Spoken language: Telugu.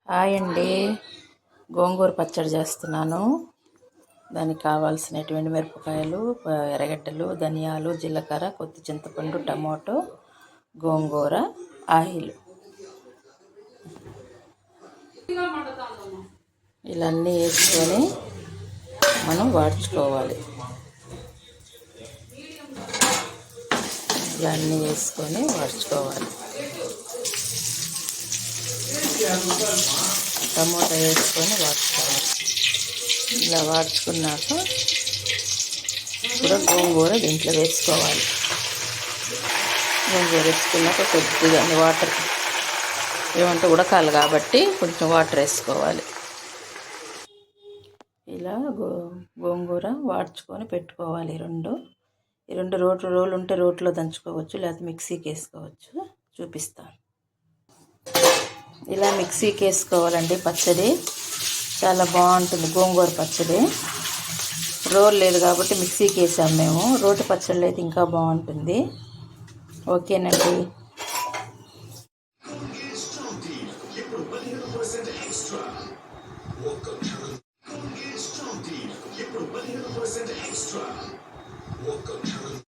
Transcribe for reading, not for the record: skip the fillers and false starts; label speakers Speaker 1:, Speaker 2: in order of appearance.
Speaker 1: హాయ్ అండి. గోంగూర పచ్చడి చేస్తున్నాను. దానికి కావాల్సినటువంటి మిరపకాయలు, ఎర్రగడ్డలు, ధనియాలు, జీలకర్ర, కొత్తి చింతపండు, టమాటో, గోంగూర, ఆయిల్ ఇలా అన్నీ వేసుకొని మనం వాడ్చుకోవాలి. ఇలా అన్నీ వేసుకొని వాడ్చుకోవాలి. టమాటా వేసుకొని వాడ్చుకోవాలి. ఇలా వాడ్చుకున్నాక కూడా గోంగూర దీంట్లో వేసుకోవాలి. గోంగూర వేసుకున్నాక కొద్దిగా వాటర్ ఏమంటే ఉడకాలి కాబట్టి కొంచెం వాటర్ వేసుకోవాలి. ఇలా గోంగూర వాడ్చుకొని పెట్టుకోవాలి. ఈ రెండు రోలు ఉంటే రోట్లో దంచుకోవచ్చు, లేకపోతే మిక్సీకి వేసుకోవచ్చు. చూపిస్తాను. ఇలా మిక్సీకి వేసుకోవాలండి. పచ్చడి చాలా బాగుంటుంది. గోంగూర పచ్చడి రోల్ లేదు కాబట్టి మిక్సీకి వేసాము మేము. రోటి పచ్చళ్ళు అయితే ఇంకా బాగుంటుంది. ఓకేనండి.